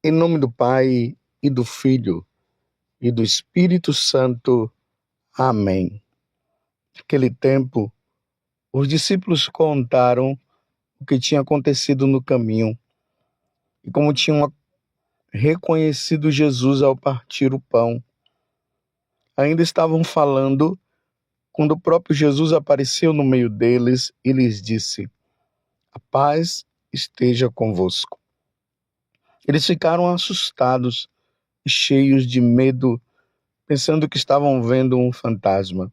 Em nome do Pai, e do Filho, e do Espírito Santo. Amém. Naquele tempo, os discípulos contaram o que tinha acontecido no caminho e como tinham reconhecido Jesus ao partir o pão. Ainda estavam falando quando o próprio Jesus apareceu no meio deles e lhes disse: "A paz esteja convosco." Eles ficaram assustados e cheios de medo, pensando que estavam vendo um fantasma.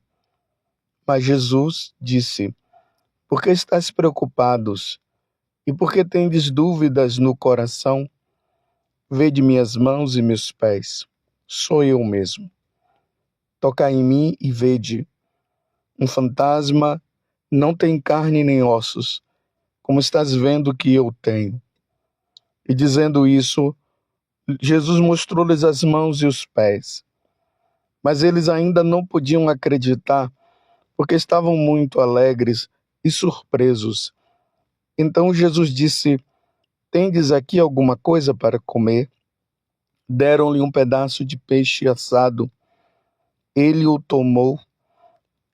Mas Jesus disse: "Por que estáis preocupados? E por que tendes dúvidas no coração? Vede minhas mãos e meus pés. Sou eu mesmo. Tocai em mim e vede. Um fantasma não tem carne nem ossos, como estás vendo que eu tenho." E dizendo isso, Jesus mostrou-lhes as mãos e os pés. Mas eles ainda não podiam acreditar, porque estavam muito alegres e surpresos. Então Jesus disse: "Tendes aqui alguma coisa para comer?" Deram-lhe um pedaço de peixe assado. Ele o tomou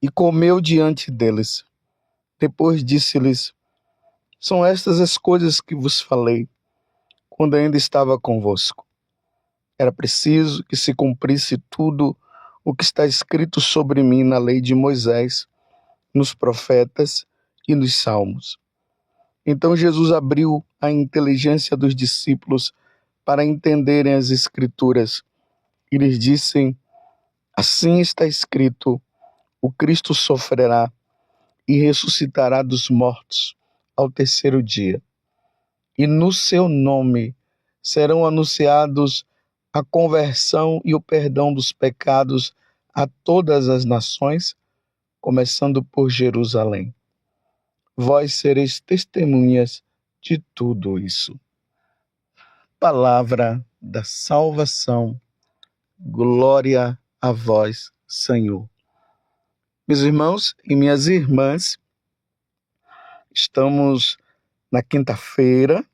e comeu diante deles. Depois disse-lhes: "São estas as coisas que vos falei, quando ainda estava convosco. Era preciso que se cumprisse tudo o que está escrito sobre mim na lei de Moisés, nos profetas e nos salmos." Então Jesus abriu a inteligência dos discípulos para entenderem as Escrituras e lhes disse: "Assim está escrito: o Cristo sofrerá e ressuscitará dos mortos ao terceiro dia. E no seu nome serão anunciados a conversão e o perdão dos pecados a todas as nações, começando por Jerusalém. Vós sereis testemunhas de tudo isso." Palavra da salvação. Glória a vós, Senhor. Meus irmãos e minhas irmãs, estamos na quinta-feira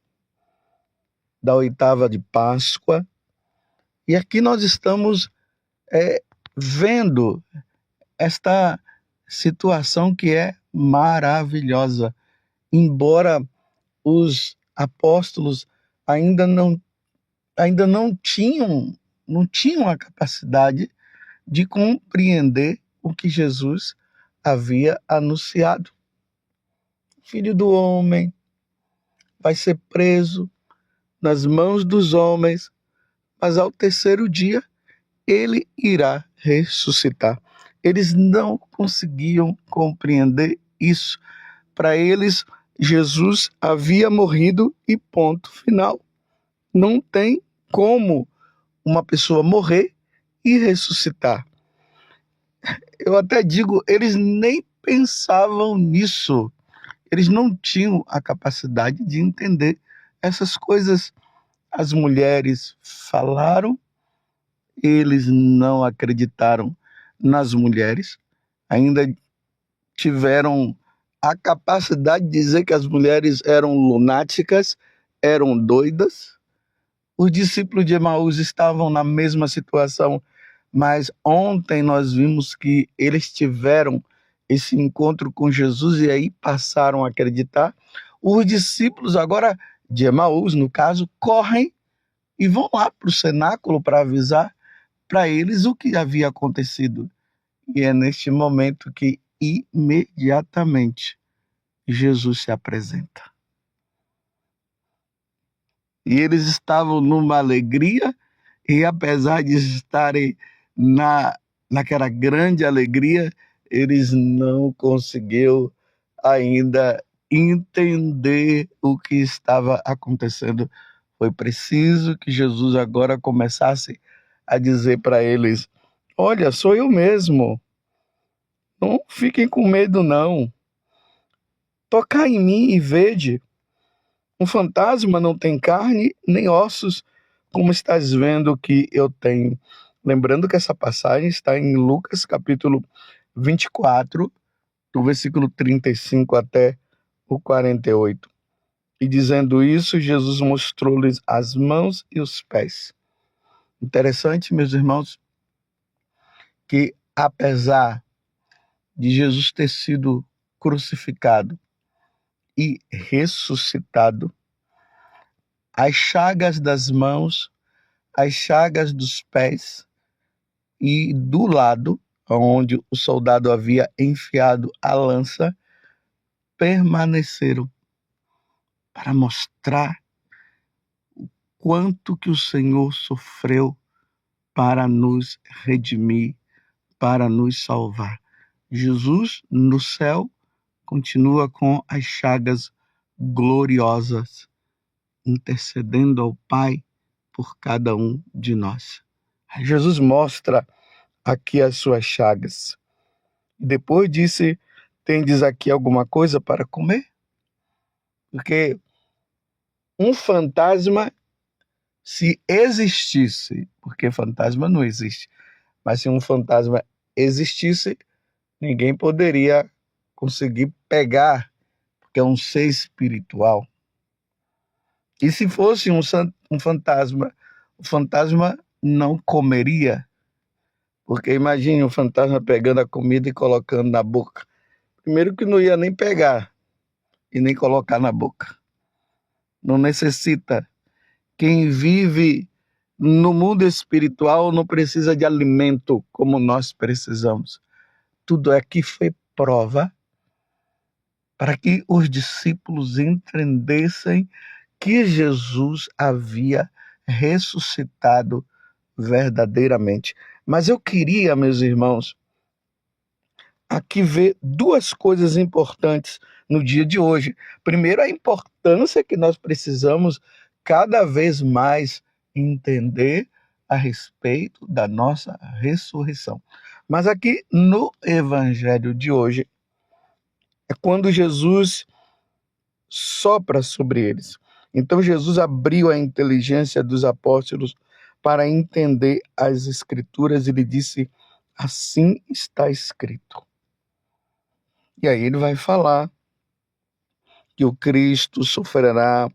da oitava de Páscoa e aqui nós estamos vendo esta situação que é maravilhosa. Embora os apóstolos ainda não tinham a capacidade de compreender o que Jesus havia anunciado. O Filho do Homem vai ser preso nas mãos dos homens, mas ao terceiro dia ele irá ressuscitar. Eles não conseguiam compreender isso. Para eles, Jesus havia morrido e ponto final. Não tem como uma pessoa morrer e ressuscitar. Eu até digo, eles nem pensavam nisso. Eles não tinham a capacidade de entender essas coisas. As mulheres falaram, eles não acreditaram nas mulheres, ainda tiveram a capacidade de dizer que as mulheres eram lunáticas, eram doidas. Os discípulos de Emaús estavam na mesma situação, mas ontem nós vimos que eles tiveram esse encontro com Jesus e aí passaram a acreditar. Os discípulos agora de Emaús, no caso, correm e vão lá para o cenáculo para avisar para eles o que havia acontecido. E é neste momento que imediatamente Jesus se apresenta. E eles estavam numa alegria, e apesar de estarem naquela grande alegria, eles não conseguiram ainda entender o que estava acontecendo. Foi preciso que Jesus agora começasse a dizer para eles: "Olha, sou eu mesmo. Não fiquem com medo, não. Tocai em mim e vede. Um fantasma não tem carne nem ossos, como estás vendo que eu tenho." Lembrando que essa passagem está em Lucas capítulo 24, do versículo 35 até o 48. E dizendo isso, Jesus mostrou-lhes as mãos e os pés. Interessante, meus irmãos, que apesar de Jesus ter sido crucificado e ressuscitado, as chagas das mãos, as chagas dos pés e do lado onde o soldado havia enfiado a lança permaneceram para mostrar quanto que o Senhor sofreu para nos redimir, para nos salvar. Jesus, no céu, continua com as chagas gloriosas, intercedendo ao Pai por cada um de nós. Jesus mostra aqui as suas chagas. Depois disse: tendes aqui alguma coisa para comer? Porque um fantasma, se existisse, porque fantasma não existe, mas se um fantasma existisse, ninguém poderia conseguir pegar, porque é um ser espiritual. E se fosse um fantasma, o fantasma não comeria, porque imagine um fantasma pegando a comida e colocando na boca. Primeiro que não ia nem pegar e nem colocar na boca. Não necessita. Quem vive no mundo espiritual não precisa de alimento como nós precisamos. Tudo aqui foi prova para que os discípulos entendessem que Jesus havia ressuscitado verdadeiramente. Mas eu queria, meus irmãos, aqui ver duas coisas importantes no dia de hoje. Primeiro, a importância que nós precisamos cada vez mais entender a respeito da nossa ressurreição. Mas aqui no evangelho de hoje é quando Jesus sopra sobre eles. Então Jesus abriu a inteligência dos apóstolos para entender as escrituras e lhe disse: assim está escrito. E aí ele vai falar que o Cristo sofrerá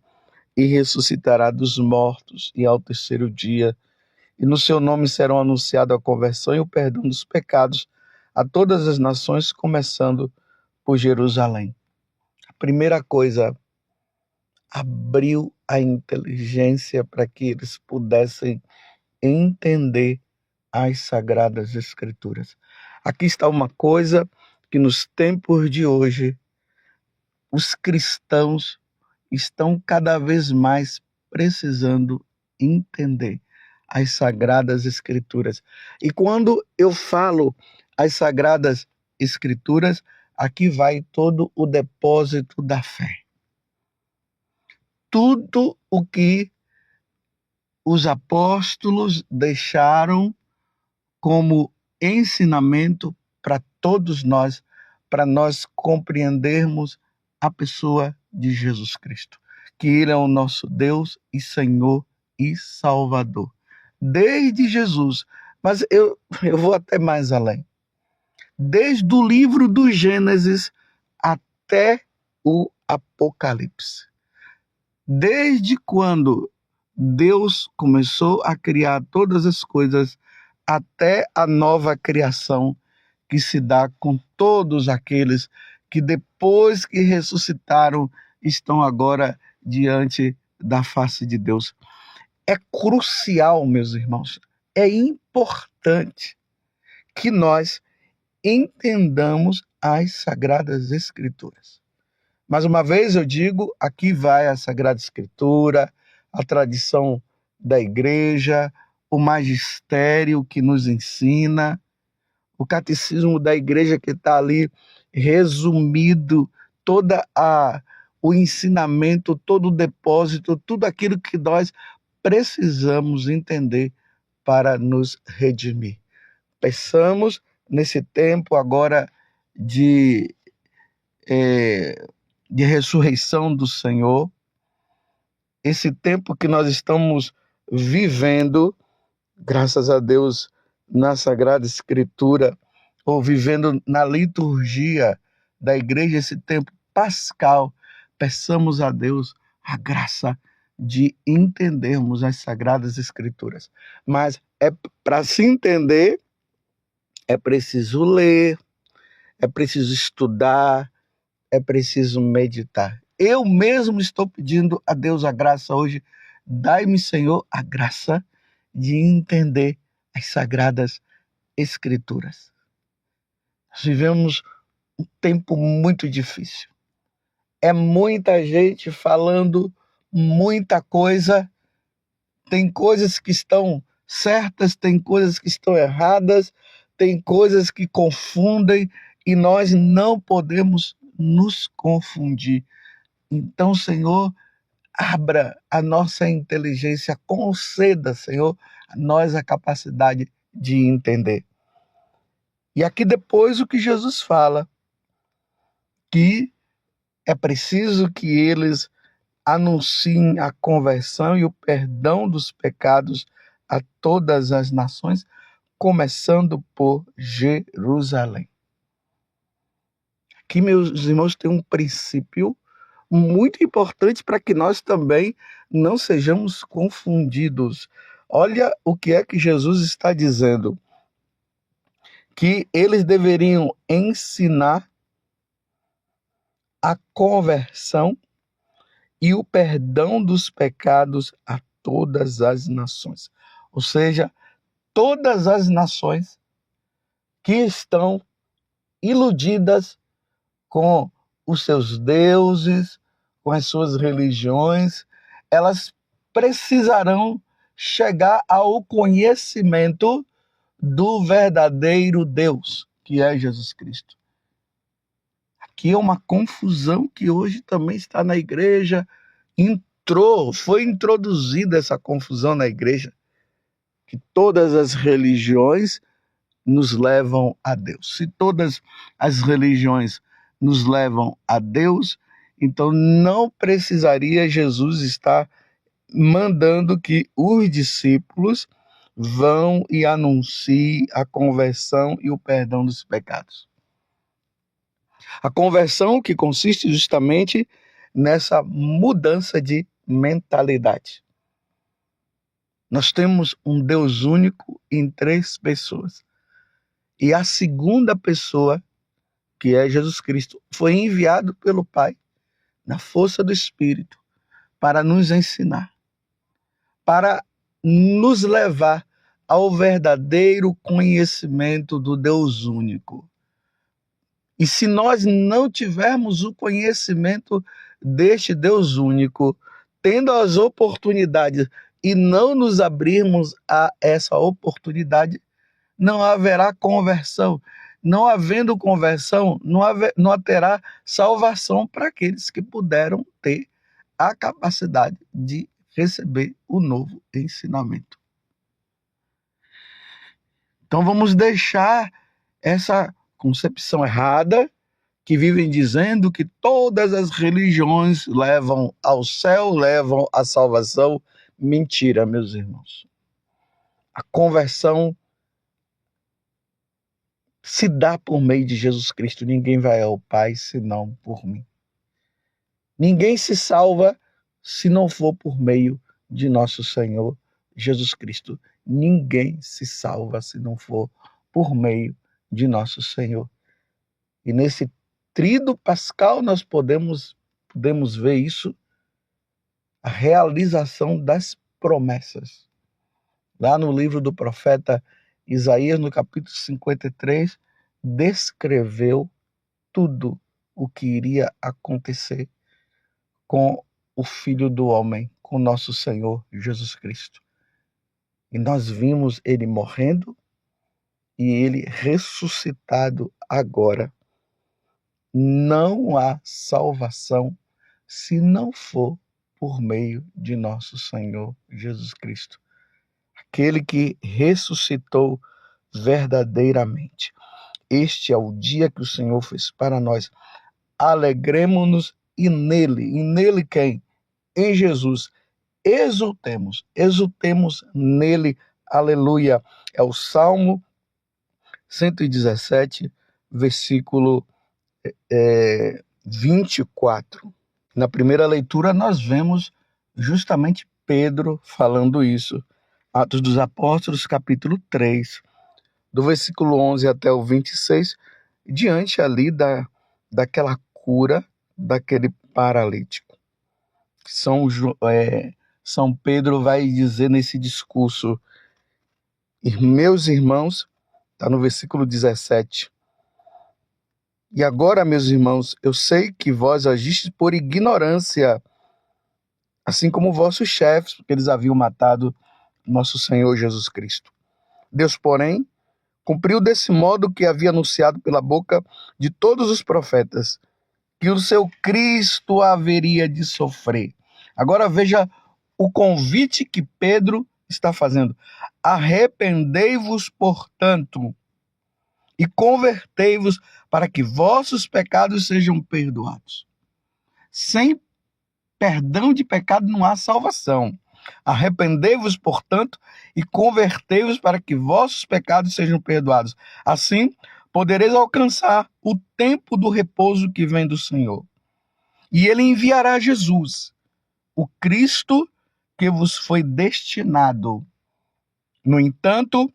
e ressuscitará dos mortos, e ao terceiro dia, e no seu nome serão anunciados a conversão e o perdão dos pecados a todas as nações, começando por Jerusalém. A primeira coisa, abriu a inteligência para que eles pudessem entender as Sagradas Escrituras. Aqui está uma coisa que nos tempos de hoje os cristãos estão cada vez mais precisando entender as Sagradas Escrituras. E quando eu falo as Sagradas Escrituras, aqui vai todo o depósito da fé. Tudo o que os apóstolos deixaram como ensinamento para todos nós, para nós compreendermos a pessoa de Jesus Cristo, que Ele é o nosso Deus e Senhor e Salvador. Desde Jesus, mas eu vou até mais além. Desde o livro do Gênesis até o Apocalipse. Desde quando Deus começou a criar todas as coisas até a nova criação que se dá com todos aqueles que depois que ressuscitaram estão agora diante da face de Deus. É crucial, meus irmãos, é importante que nós entendamos as Sagradas Escrituras. Mais uma vez eu digo, aqui vai a Sagrada Escritura, a tradição da igreja, o magistério que nos ensina, o catecismo da igreja que está ali resumido, o ensinamento, todo o depósito, tudo aquilo que nós precisamos entender para nos redimir. Peçamos nesse tempo agora de ressurreição do Senhor, esse tempo que nós estamos vivendo, graças a Deus, na Sagrada Escritura, ou vivendo na liturgia da igreja, esse tempo pascal, peçamos a Deus a graça de entendermos as Sagradas Escrituras. Mas para se entender, é preciso ler, é preciso estudar, é preciso meditar. Eu mesmo estou pedindo a Deus a graça hoje. Dai-me, Senhor, a graça de entender as Sagradas Escrituras. Nós vivemos um tempo muito difícil. É muita gente falando muita coisa. Tem coisas que estão certas, tem coisas que estão erradas, tem coisas que confundem e nós não podemos nos confundir. Então, Senhor, abra a nossa inteligência, conceda, Senhor, a nós a capacidade de entender. E aqui depois o que Jesus fala, que é preciso que eles anunciem a conversão e o perdão dos pecados a todas as nações, começando por Jerusalém. Aqui, meus irmãos, tem um princípio muito importante para que nós também não sejamos confundidos. Olha o que é que Jesus está dizendo: que eles deveriam ensinar a conversão e o perdão dos pecados a todas as nações. Ou seja, todas as nações que estão iludidas com os seus deuses, com as suas religiões, elas precisarão chegar ao conhecimento do verdadeiro Deus, que é Jesus Cristo. Aqui é uma confusão que hoje também está na igreja. Foi introduzida essa confusão na igreja, que todas as religiões nos levam a Deus. Se todas as religiões nos levam a Deus, então não precisaria Jesus estar mandando que os discípulos vão e anunciem a conversão e o perdão dos pecados. A conversão que consiste justamente nessa mudança de mentalidade. Nós temos um Deus único em 3 pessoas. E a segunda pessoa, que é Jesus Cristo, foi enviado pelo Pai, na força do Espírito, para nos ensinar, para nos levar ao verdadeiro conhecimento do Deus único. E se nós não tivermos o conhecimento deste Deus único, tendo as oportunidades e não nos abrirmos a essa oportunidade, não haverá conversão. Não havendo conversão, não haverá salvação para aqueles que puderam ter a capacidade de receber o novo ensinamento. Então vamos deixar essa concepção errada, que vivem dizendo que todas as religiões levam ao céu, levam à salvação. Mentira, meus irmãos. A conversão se dá por meio de Jesus Cristo. Ninguém vai ao Pai senão por mim. Ninguém se salva se não for por meio de nosso Senhor Jesus Cristo. Ninguém se salva se não for por meio de nosso Senhor. E nesse tríduo pascal nós podemos ver isso, a realização das promessas. Lá no livro do profeta Isaías, no capítulo 53, descreveu tudo o que iria acontecer com o Filho do Homem, com nosso Senhor Jesus Cristo. E nós vimos ele morrendo e ele ressuscitado agora. Não há salvação se não for por meio de nosso Senhor Jesus Cristo, aquele que ressuscitou verdadeiramente. Este é o dia que o Senhor fez para nós. Alegremo-nos e nele quem? Em Jesus. Exultemos nele. Aleluia. É o Salmo 117, versículo 24. Na primeira leitura, nós vemos justamente Pedro falando isso. Atos dos Apóstolos, capítulo 3, do versículo 11 até o 26, diante ali daquela cura daquele paralítico. São Pedro vai dizer nesse discurso: meus irmãos, está no versículo 17, e agora, meus irmãos, eu sei que vós agistes por ignorância, assim como vossos chefes, porque eles haviam matado nosso Senhor Jesus Cristo. Deus, porém, cumpriu desse modo que havia anunciado pela boca de todos os profetas, que o seu Cristo haveria de sofrer. Agora veja o convite que Pedro está fazendo. Arrependei-vos, portanto, e convertei-vos para que vossos pecados sejam perdoados. Sem perdão de pecado não há salvação. Arrependei-vos, portanto, e convertei-vos para que vossos pecados sejam perdoados. Assim, podereis alcançar o tempo do repouso que vem do Senhor. E ele enviará Jesus, o Cristo que vos foi destinado. No entanto,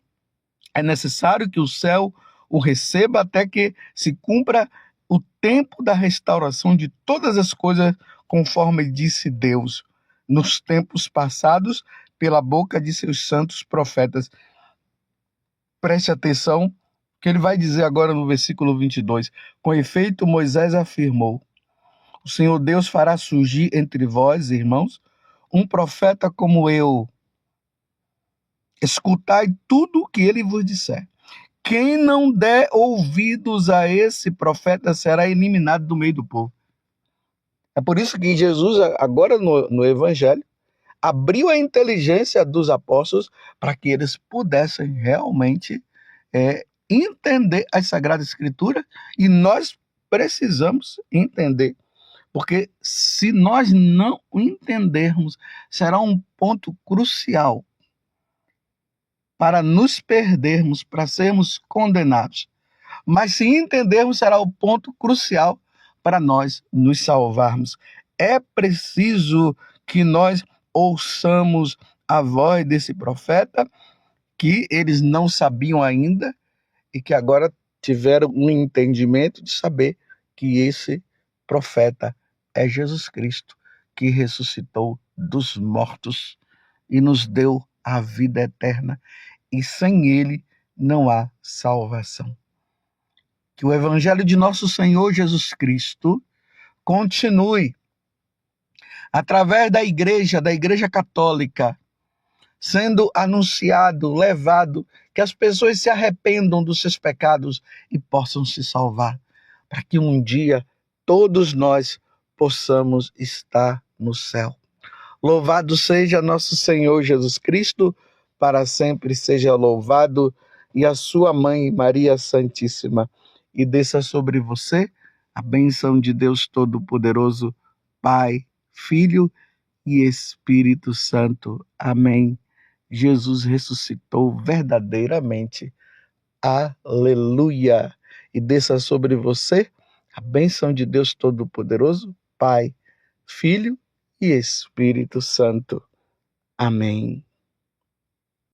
é necessário que o céu o receba até que se cumpra o tempo da restauração de todas as coisas, conforme disse Deus, nos tempos passados, pela boca de seus santos profetas. Preste atenção, que ele vai dizer agora no versículo 22. Com efeito, Moisés afirmou: o Senhor Deus fará surgir entre vós, irmãos, um profeta como eu. Escutai tudo o que ele vos disser. Quem não der ouvidos a esse profeta será eliminado do meio do povo. É por isso que Jesus, agora no Evangelho, abriu a inteligência dos apóstolos para que eles pudessem realmente entender as Sagradas Escrituras, e nós precisamos entender, porque se nós não entendermos, será um ponto crucial para nos perdermos, para sermos condenados. Mas se entendermos, será o ponto crucial para nós nos salvarmos. É preciso que nós ouçamos a voz desse profeta, que eles não sabiam ainda e que agora tiveram um entendimento de saber que esse profeta é Jesus Cristo, que ressuscitou dos mortos e nos deu a vida eterna, e sem ele não há salvação. Que o evangelho de nosso Senhor Jesus Cristo continue através da igreja católica, sendo anunciado, levado, que as pessoas se arrependam dos seus pecados e possam se salvar, para que um dia todos nós possamos estar no céu. Louvado seja nosso Senhor Jesus Cristo, para sempre seja louvado, e a sua mãe Maria Santíssima, e desça sobre você a bênção de Deus Todo-Poderoso, Pai, Filho e Espírito Santo. Amém. Jesus ressuscitou verdadeiramente. Aleluia. E desça sobre você a bênção de Deus Todo-Poderoso, Pai, Filho e Espírito Santo. Amém.